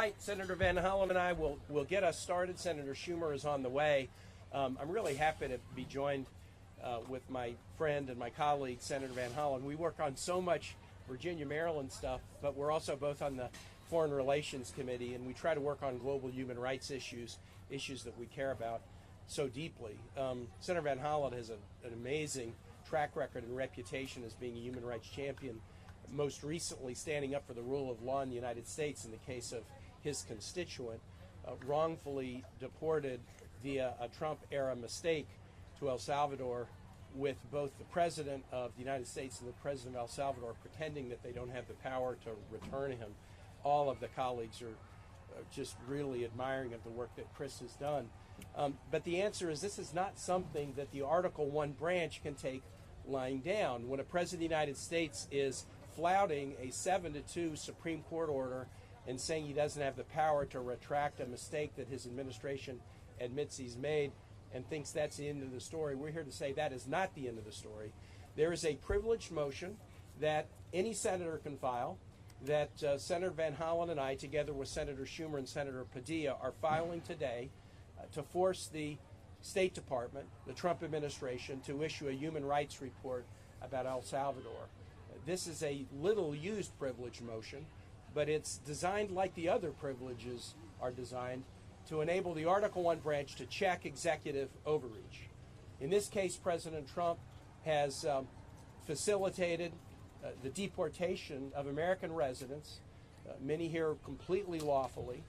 tonight, Senator Van Hollen and I will get us started. Senator Schumer is on the way. I'm really happy to be joined with my friend and my colleague, Senator Van Hollen. We work on so much Virginia, Maryland stuff, but we're also both on the Foreign Relations Committee, and we try to work on global human rights issues that we care about so deeply. Senator Van Hollen has an amazing track record and reputation as being a human rights champion, most recently standing up for the rule of law in the United States in the case of his constituent, wrongfully deported via a Trump-era mistake to El Salvador, with both the President of the United States and the President of El Salvador pretending that they don't have the power to return him. All of the colleagues are just really admiring of the work that Chris has done. But the answer is this is not something that the Article I branch can take lying down. When a President of the United States is flouting a 7-2 Supreme Court order and saying he doesn't have the power to retract a mistake that his administration admits he's made and thinks that's the end of the story, we're here to say that is not the end of the story. There is a privileged motion that any senator can file, that Senator Van Hollen and I, together with Senator Schumer and Senator Padilla, are filing today to force the State Department, the Trump administration, to issue a human rights report about El Salvador. This is a little-used privilege motion, but it's designed like the other privileges are designed to enable the Article I branch to check executive overreach. In this case, President Trump has facilitated the deportation of American residents, many here completely lawfully,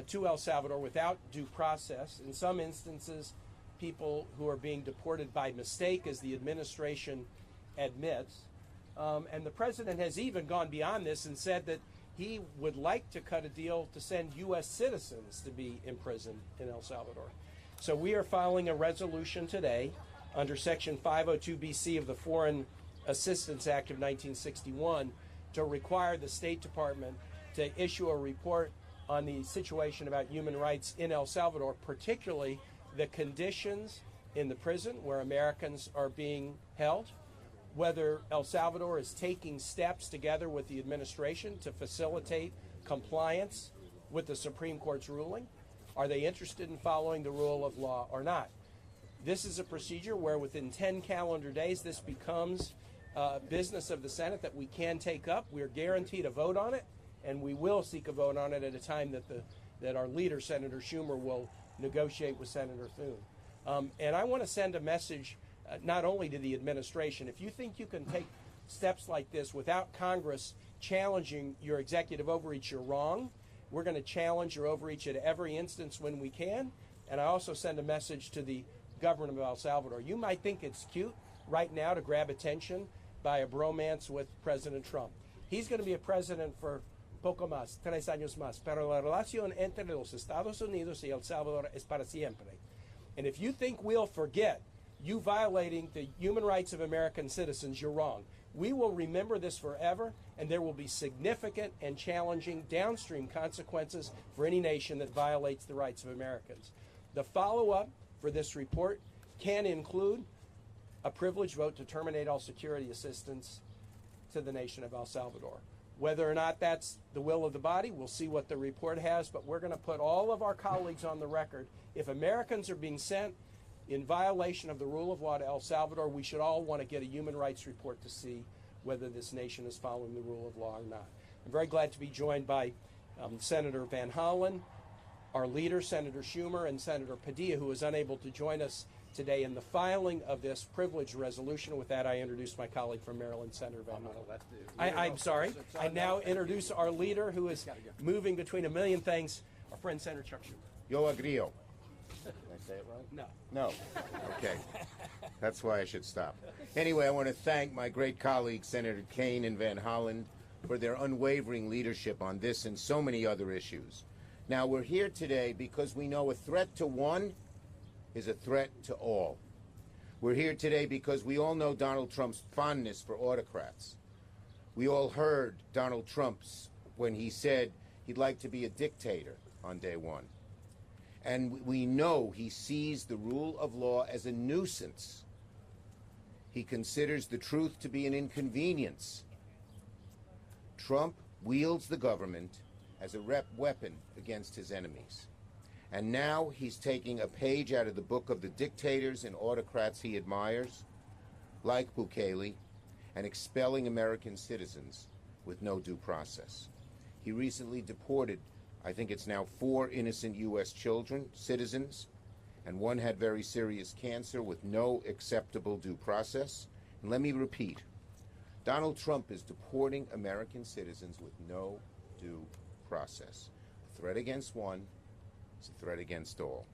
to El Salvador without due process. In some instances, people who are being deported by mistake, as the administration admits. And the president has even gone beyond this and said that he would like to cut a deal to send U.S. citizens to be imprisoned in El Salvador. So we are filing a resolution today under Section 502BC of the Foreign Assistance Act of 1961 to require the State Department to issue a report on the situation about human rights in El Salvador, particularly the conditions in the prison where Americans are being held, whether El Salvador is taking steps together with the administration to facilitate compliance with the Supreme Court's ruling. Are they interested in following the rule of law or not? This is a procedure where within 10 calendar days this becomes business of the Senate that we can take up. We are guaranteed a vote on it, and we will seek a vote on it at a time that our leader, Senator Schumer, will negotiate with Senator Thune. And I want to send a message not only to the administration. If you think you can take steps like this without Congress challenging your executive overreach, you're wrong. We're going to challenge your overreach at every instance when we can. And I also send a message to the government of El Salvador. You might think it's cute right now to grab attention by a bromance with President Trump. He's going to be a president for poco más, 3 años más. Pero la relación entre los Estados Unidos y El Salvador es para siempre. And if you think we'll forget you violating the human rights of American citizens, you're wrong. We will remember this forever, and there will be significant and challenging downstream consequences for any nation that violates the rights of Americans. The follow-up for this report can include a privileged vote to terminate all security assistance to the nation of El Salvador. Whether or not that's the will of the body, we'll see what the report has, but we're going to put all of our colleagues on the record. If Americans are being sent in violation of the rule of law to El Salvador, we should all want to get a human rights report to see whether this nation is following the rule of law or not. I'm very glad to be joined by Senator Van Hollen, our leader, Senator Schumer, and Senator Padilla, who is unable to join us today in the filing of this privileged resolution. With that, I introduce my colleague from Maryland, Senator Van Hollen. I'm sorry. I now introduce our leader, who is moving between a million things, our friend Senator Chuck Schumer. Yo agrio. Did I say it right? No. No. Okay. That's why I should stop. Anyway, I want to thank my great colleagues, Senator Kaine and Van Hollen, for their unwavering leadership on this and so many other issues. Now, we're here today because we know a threat to one is a threat to all. We're here today because we all know Donald Trump's fondness for autocrats. We all heard Donald Trump's when he said he'd like to be a dictator on day one. And we know he sees the rule of law as a nuisance. He considers the truth to be an inconvenience. Trump wields the government as a weapon against his enemies. And now he's taking a page out of the book of the dictators and autocrats he admires, like Bukele, and expelling American citizens with no due process. He recently deported, I think it's now 4 innocent U.S. children, citizens, and one had very serious cancer with no acceptable due process. And let me repeat, Donald Trump is deporting American citizens with no due process. A threat against one is a threat against all.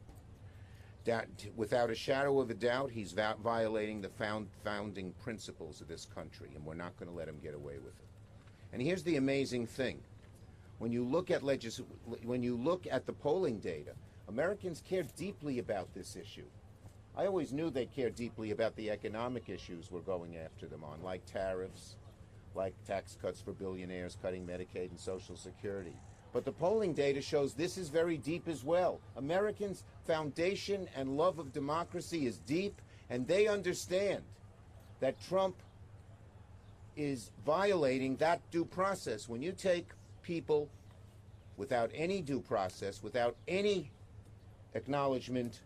Without a shadow of a doubt, he's violating the founding principles of this country, and we're not going to let him get away with it. And here's the amazing thing. When you look at the polling data, Americans care deeply about this issue. I always knew they care deeply about the economic issues we're going after them on, like tariffs, like tax cuts for billionaires, cutting Medicaid and Social Security. But the polling data shows this is very deep as well. Americans' foundation and love of democracy is deep, and they understand that Trump is violating that due process. When you take people without any due process, without any acknowledgement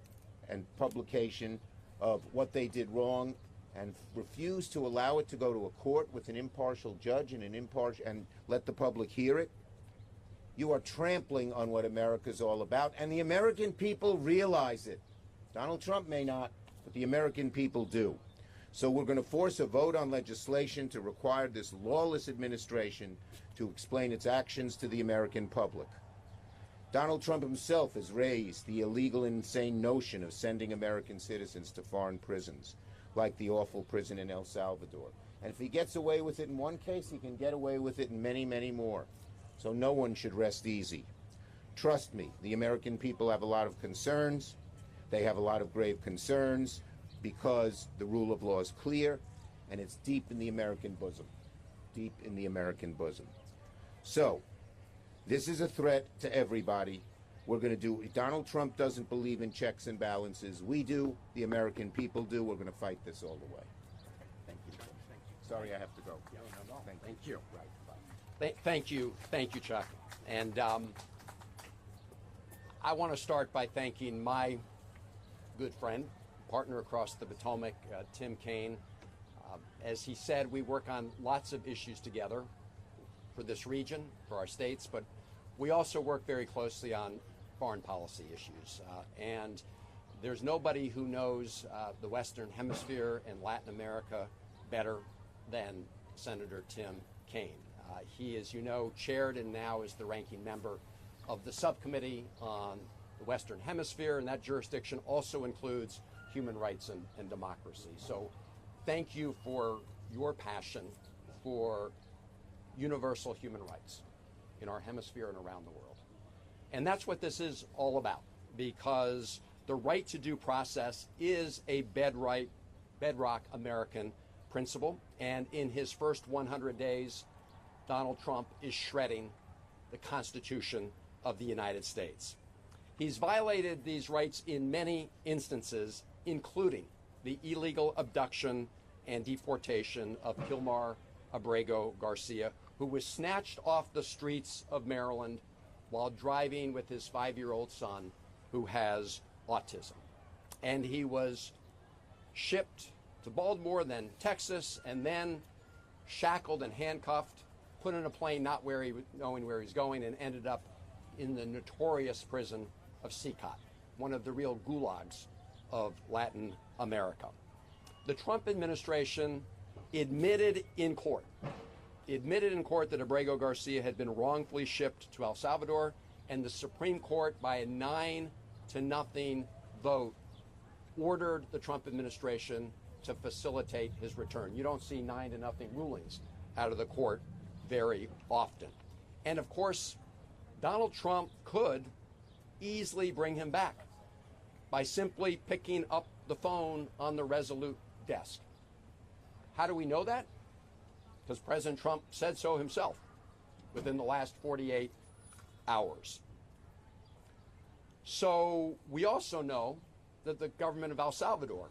and publication of what they did wrong, and refuse to allow it to go to a court with an impartial judge and let the public hear it, you are trampling on what America's all about, and the American people realize it. Donald Trump may not, but the American people do. So we're going to force a vote on legislation to require this lawless administration to explain its actions to the American public. Donald Trump himself has raised the illegal and insane notion of sending American citizens to foreign prisons, like the awful prison in El Salvador. And if he gets away with it in one case, he can get away with it in many, many more. So no one should rest easy. Trust me, the American people have a lot of concerns. They have a lot of grave concerns because the rule of law is clear and it's deep in the American bosom. Deep in the American bosom. So, this is a threat to everybody. We're going to do, Donald Trump doesn't believe in checks and balances. We do, the American people do. We're going to fight this all the way. Thank you. Sorry I have to go. No. Thank you. Right. Thank you, Chuck. And I want to start by thanking my good friend, partner across the Potomac, Tim Kaine. As he said, we work on lots of issues together for this region, for our states, but we also work very closely on foreign policy issues. And there's nobody who knows the Western Hemisphere and Latin America better than Senator Tim Kaine. He, as you know, chaired and now is the ranking member of the subcommittee on the Western Hemisphere, and that jurisdiction also includes human rights and democracy. So thank you for your passion for universal human rights in our hemisphere and around the world. And that's what this is all about, because the right to due process is a bedrock American principle. And in his first 100 days, Donald Trump is shredding the Constitution of the United States. He's violated these rights in many instances, including the illegal abduction and deportation of Kilmar Abrego Garcia, who was snatched off the streets of Maryland while driving with his 5-year-old son who has autism. And he was shipped to Baltimore, then Texas, and then shackled and handcuffed, put in a plane not knowing where he's going, and ended up in the notorious prison of Sikot, one of the real gulags of Latin America. The Trump administration admitted in court that Abrego Garcia had been wrongfully shipped to El Salvador, and the Supreme Court, by a 9-0 vote, ordered the Trump administration to facilitate his return. You don't see 9-0 rulings out of the court very often. And of course, Donald Trump could easily bring him back by simply picking up the phone on the Resolute desk. How do we know that? Because President Trump said so himself within the last 48 hours. So we also know that the government of El Salvador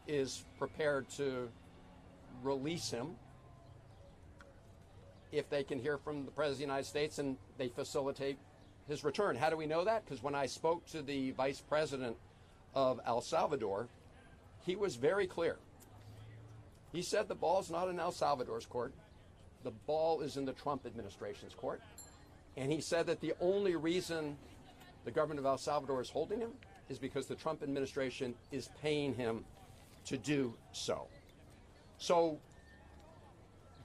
is prepared to release him if they can hear from the President of the United States and they facilitate his return. How do we know that? Because when I spoke to the Vice President of El Salvador, he was very clear. He said the ball's not in El Salvador's court. The ball is in the Trump administration's court. And he said that the only reason the government of El Salvador is holding him is because the Trump administration is paying him to do so. So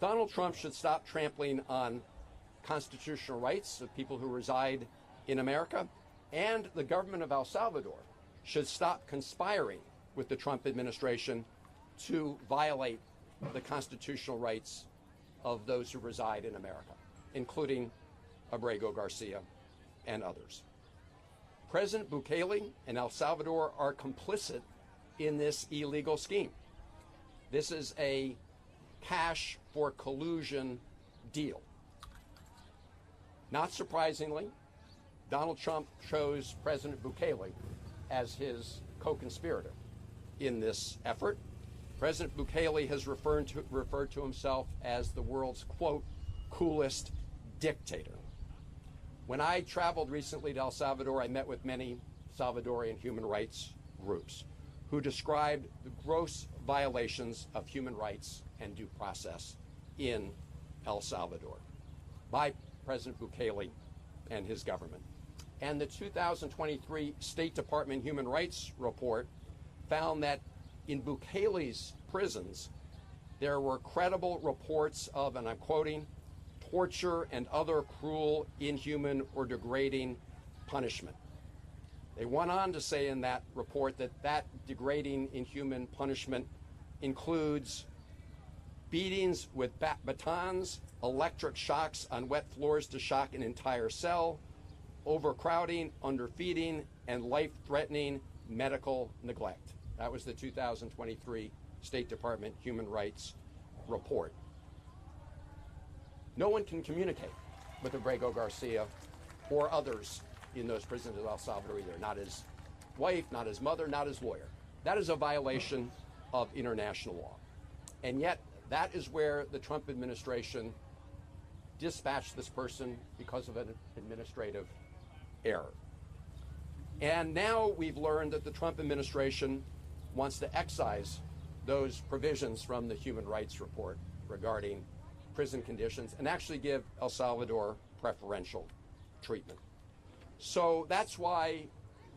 Donald Trump should stop trampling on constitutional rights of people who reside in America, and the government of El Salvador should stop conspiring with the Trump administration to violate the constitutional rights of those who reside in America, including Abrego Garcia and others. President Bukele and El Salvador are complicit in this illegal scheme. This is a cash for collusion deal. Not surprisingly, Donald Trump chose President Bukele as his co-conspirator in this effort. President Bukele has referred to himself as the world's, quote, coolest dictator. When I traveled recently to El Salvador, I met with many Salvadorian human rights groups who described the gross violations of human rights and due process in El Salvador by President Bukele and his government. And the 2023 State Department Human Rights Report found that in Bukele's prisons, there were credible reports of, and I'm quoting, torture and other cruel, inhuman, or degrading punishment. They went on to say in that report that that degrading, inhuman punishment includes beatings with batons, electric shocks on wet floors to shock an entire cell, overcrowding, underfeeding, and life-threatening medical neglect. That was the 2023 State Department Human Rights Report. No one can communicate with Abrego Garcia or others in those prisons of El Salvador either. Not his wife, not his mother, not his lawyer. That is a violation of international law. And yet, that is where the Trump administration dispatched this person because of an administrative error. And now we've learned that the Trump administration wants to excise those provisions from the Human Rights Report regarding prison conditions and actually give El Salvador preferential treatment. So that's why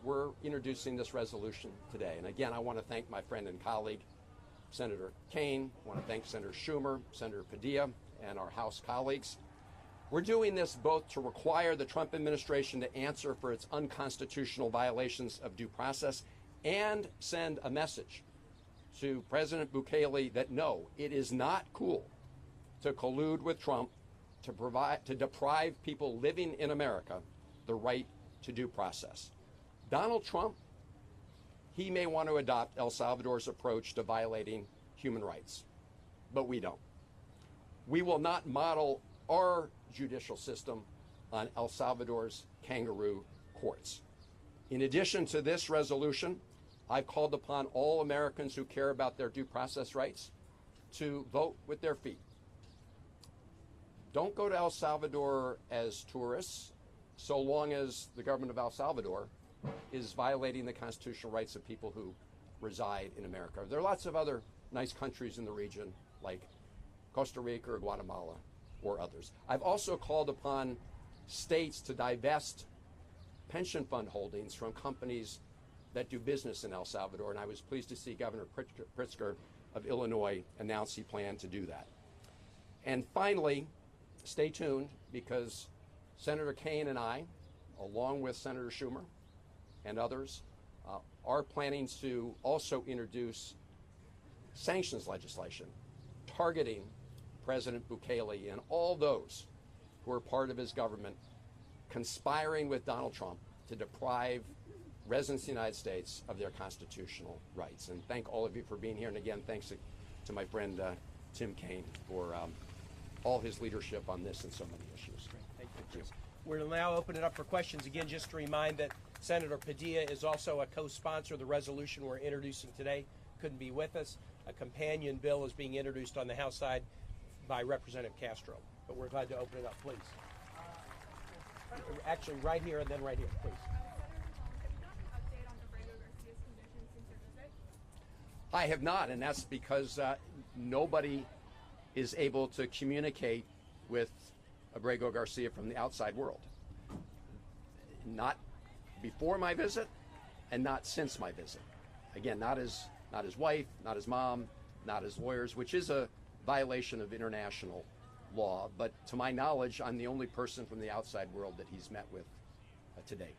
we're introducing this resolution today. And again, I want to thank my friend and colleague, Senator Kaine. I want to thank Senator Schumer, Senator Padilla, and our House colleagues. We're doing this both to require the Trump administration to answer for its unconstitutional violations of due process and send a message to President Bukele that no, it is not cool to collude with Trump to deprive people living in America the right to due process. Donald Trump, he may want to adopt El Salvador's approach to violating human rights, but we don't. We will not model our judicial system on El Salvador's kangaroo courts. In addition to this resolution, I've called upon all Americans who care about their due process rights to vote with their feet. Don't go to El Salvador as tourists, so long as the government of El Salvador is violating the constitutional rights of people who reside in America. There are lots of other nice countries in the region, like Costa Rica or Guatemala or others. I've also called upon states to divest pension fund holdings from companies that do business in El Salvador, and I was pleased to see Governor Pritzker of Illinois announce he planned to do that. And finally, stay tuned, because Senator Kaine and I, along with Senator Schumer and others, are planning to also introduce sanctions legislation targeting President Bukele and all those who are part of his government conspiring with Donald Trump to deprive residents of the United States of their constitutional rights. And thank all of you for being here. And again, thanks to my friend Tim Kaine for all his leadership on this and so many issues. Thank you. We'll now open it up for questions. Again, just to remind that Senator Padilla is also a co-sponsor of the resolution we're introducing today. Couldn't be with us. A companion bill is being introduced on the House side by Representative Castro. but we're glad to open it up, please. Actually, right here and then right here, please. I have not, and that's because nobody is able to communicate with Abrego Garcia from the outside world. Not before my visit, and not since my visit. Again, not his wife, not his mom, not his lawyers, which is a violation of international law. But to my knowledge, I'm the only person from the outside world that he's met with to date.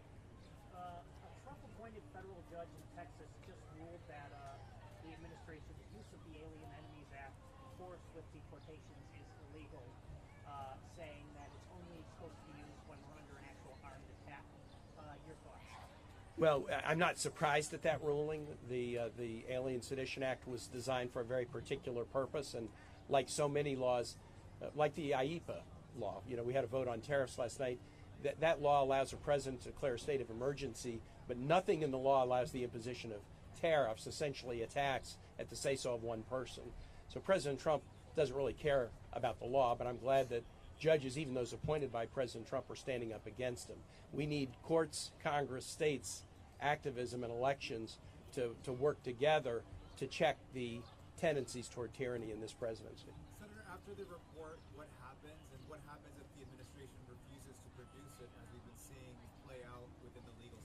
A Trump-appointed federal judge in Texas just ruled that the administration's use of the Alien Enemies Act, forced with deportations, is illegal, saying that it's only supposed to be used when we're under an actual armed attack. Your thoughts? Well, I'm not surprised at that ruling. The Alien Sedition Act was designed for a very particular purpose, and like so many laws, like the IEPA law, we had a vote on tariffs last night. That law allows the president to declare a state of emergency, but nothing in the law allows the imposition of tariffs, essentially attacks at the say-so of one person. So President Trump doesn't really care about the law, but I'm glad that judges, even those appointed by President Trump, are standing up against him. We need courts, Congress, states, activism, and elections to work together to check the tendencies toward tyranny in this presidency. Senator, after the report, what happens, and what happens if the administration refuses to produce it, as we've been seeing play out within the legal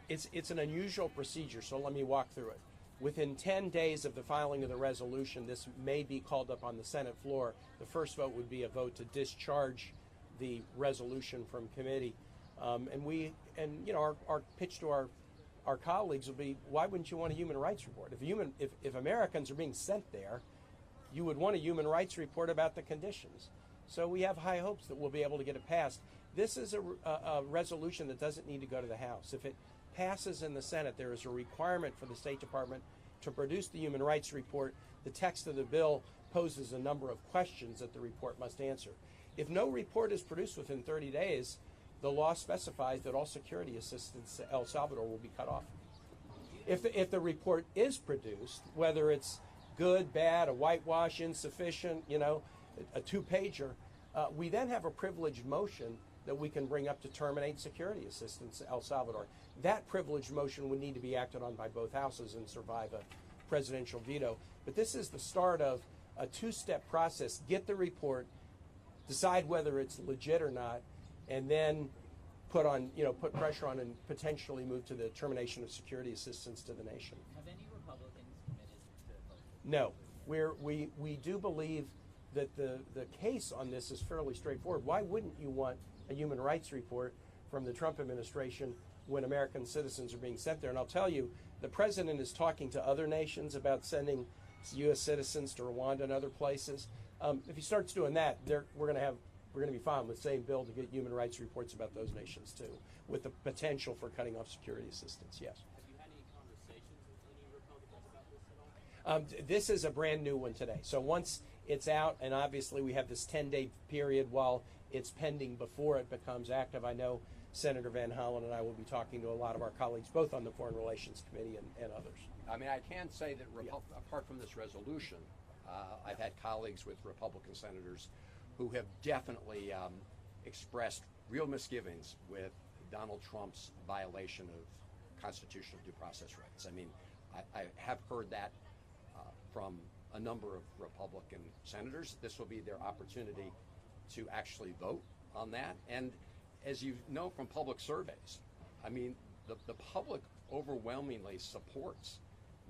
system? It's an unusual procedure, so let me walk through it. Within 10 days of the filing of the resolution, this may be called up on the Senate floor. The first vote would be a vote to discharge the resolution from committee. Our pitch to our colleagues will be, why wouldn't you want a human rights report? If Americans are being sent there, you would want a human rights report about the conditions. So we have high hopes that we'll be able to get it passed. This is a resolution that doesn't need to go to the House. If it passes in the Senate, there is a requirement for the State Department to produce the human rights report. The text of the bill poses a number of questions that the report must answer. If no report is produced within 30 days, the law specifies that all security assistance to El Salvador will be cut off. If the report is produced, whether it's good, bad, a whitewash, insufficient, a two-pager, we then have a privileged motion that we can bring up to terminate security assistance to El Salvador. That privileged motion would need to be acted on by both houses and survive a presidential veto. But this is the start of a two-step process. Get the report, decide whether it's legit or not, and then put pressure on and potentially move to the termination of security assistance to the nation. Have any Republicans committed to vote? No, we do believe that the case on this is fairly straightforward. Why wouldn't you want a human rights report from the Trump administration when American citizens are being sent there? And I'll tell you, the president is talking to other nations about sending U.S. citizens to Rwanda and other places. If he starts doing that, we're going to be fine with the same bill to get human rights reports about those nations too, with the potential for cutting off security assistance. Yes. Have you had any conversations with any Republicans about this at all? This is a brand new one today. So once it's out, and obviously we have this 10-day period while it's pending before it becomes active. I know Senator Van Hollen and I will be talking to a lot of our colleagues, both on the Foreign Relations Committee and others. I mean, I can say that apart from this resolution, I've had colleagues with Republican senators who have definitely expressed real misgivings with Donald Trump's violation of constitutional due process rights. I mean, I have heard that from a number of Republican senators. This will be their opportunity to actually vote on that. And as you know from public surveys, I mean, the public overwhelmingly supports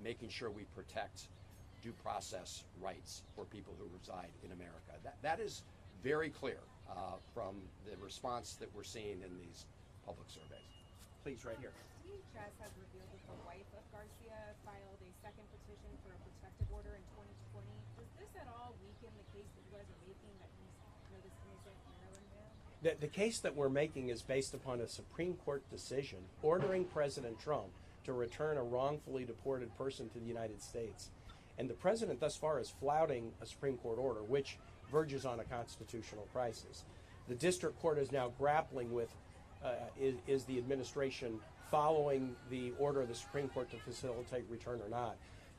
making sure we protect due process rights for people who reside in America. That is very clear from the response that we're seeing in these public surveys. Please, right here. DHS has revealed that the wife of Garcia filed a second petition for a protective order in 2020. Does this at all weaken the case that you guys are making that this innocent Maryland man? The case that we're making is based upon a Supreme Court decision ordering President Trump to return a wrongfully deported person to the United States. And the president thus far is flouting a Supreme Court order, which verges on a constitutional crisis. The district court is now grappling with is the administration following the order of the Supreme Court to facilitate return or not.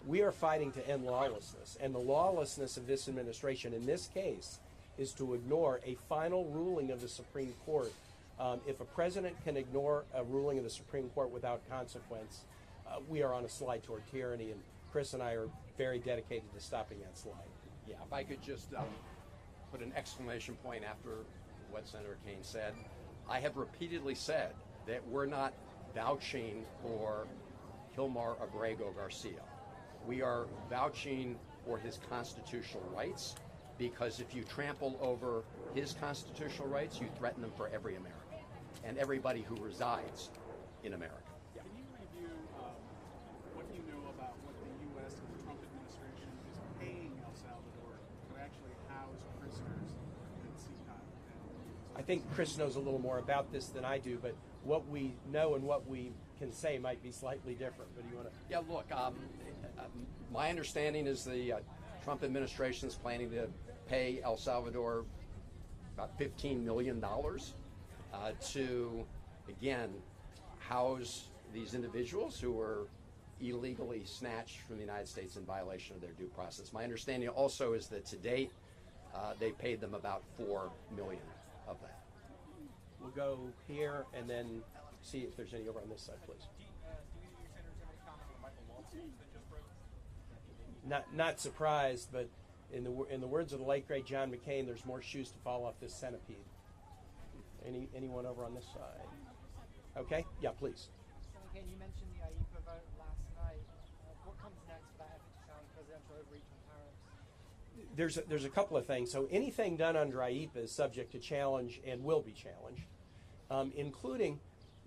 We are fighting to end lawlessness, and the lawlessness of this administration in this case is to ignore a final ruling of the Supreme Court. If a president can ignore a ruling of the Supreme Court without consequence, we are on a slide toward tyranny, and Chris and I are very dedicated to stopping that slide. Yeah, if I could just put an exclamation point after what Senator Kaine said. I have repeatedly said that we're not vouching for Kilmar Abrego Garcia. We are vouching for his constitutional rights, because if you trample over his constitutional rights, you threaten them for every American and everybody who resides in America. Can you review what you know about what the U.S. and the Trump administration is paying El Salvador to actually house prisoners in CPAC? I think Chris knows a little more about this than I do, but what we know and what we can say might be slightly different. But do you want to? Yeah, look, my understanding is the Trump administration is planning to pay El Salvador about $15 million to, again, house these individuals who were illegally snatched from the United States in violation of their due process. My understanding also is that to date, they paid them about $4 million of that. We'll go here and then see if there's any over on this side, please. Not surprised, but in the words of the late great John McCain, there's more shoes to fall off this centipede. Anyone over on this side? Okay, yeah, please. Senator Kaine, you mentioned the IEPA vote last night. What comes next for that effort to challenge presidential overreach on tariffs? There's a couple of things. So anything done under IEPA is subject to challenge and will be challenged, including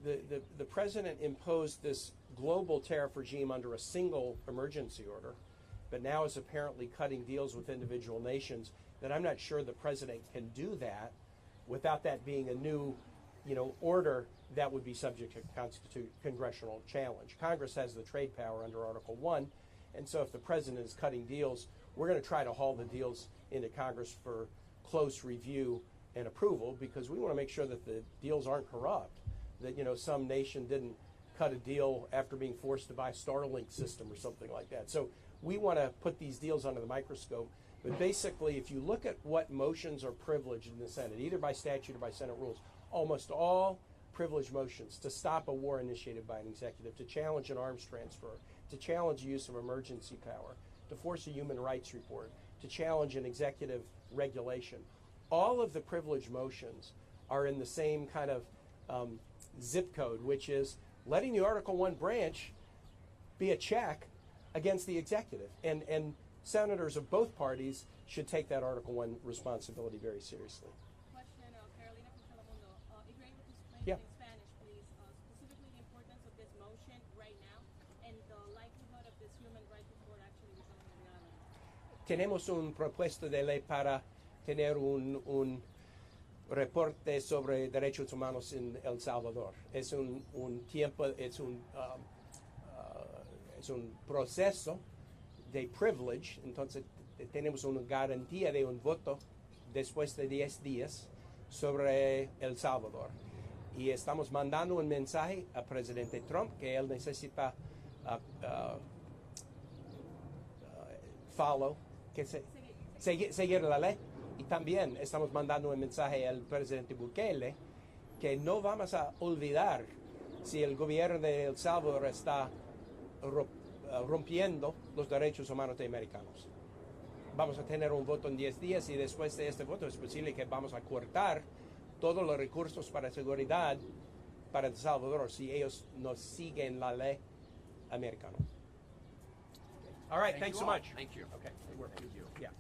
the president imposed this global tariff regime under a single emergency order, but now is apparently cutting deals with individual nations. That I'm not sure the president can do that without that being a new, order that would be subject to congressional challenge. Congress has the trade power under Article 1, and so if the president is cutting deals, we're going to try to haul the deals into Congress for close review and approval, because we want to make sure that the deals aren't corrupt, that some nation didn't cut a deal after being forced to buy a Starlink system or something like that. So we want to put these deals under the microscope. But basically, if you look at what motions are privileged in the Senate, either by statute or by Senate rules, almost all privileged motions to stop a war initiated by an executive, to challenge an arms transfer, to challenge the use of emergency power, to force a human rights report, to challenge an executive regulation, all of the privileged motions are in the same kind of zip code, which is letting the Article 1 branch be a check against the executive. And senators of both parties should take that Article 1 responsibility very seriously. Question, Carolina from Telemundo. If you're able to explain Yeah. in Spanish, please, specifically the importance of this motion right now and the likelihood of this human rights report actually becoming a reality. Tenemos un propuesto de ley para tener un reporte sobre derechos humanos en El Salvador. Es un tiempo, es un proceso de privilege. Entonces tenemos una garantía de un voto después de 10 días sobre El Salvador. Y estamos mandando un mensaje al presidente Trump que él necesita seguir la ley. Y también estamos mandando un mensaje al presidente Bukele que no vamos a olvidar si el gobierno de El Salvador está rompiendo los derechos humanos de americanos. Vamos a tener un voto en 10 días y después de este voto es posible que vamos a cortar todos los recursos para seguridad para El Salvador si ellos no siguen la ley americana. All right, thanks so much. Thank you. Okay, thank you. Yeah.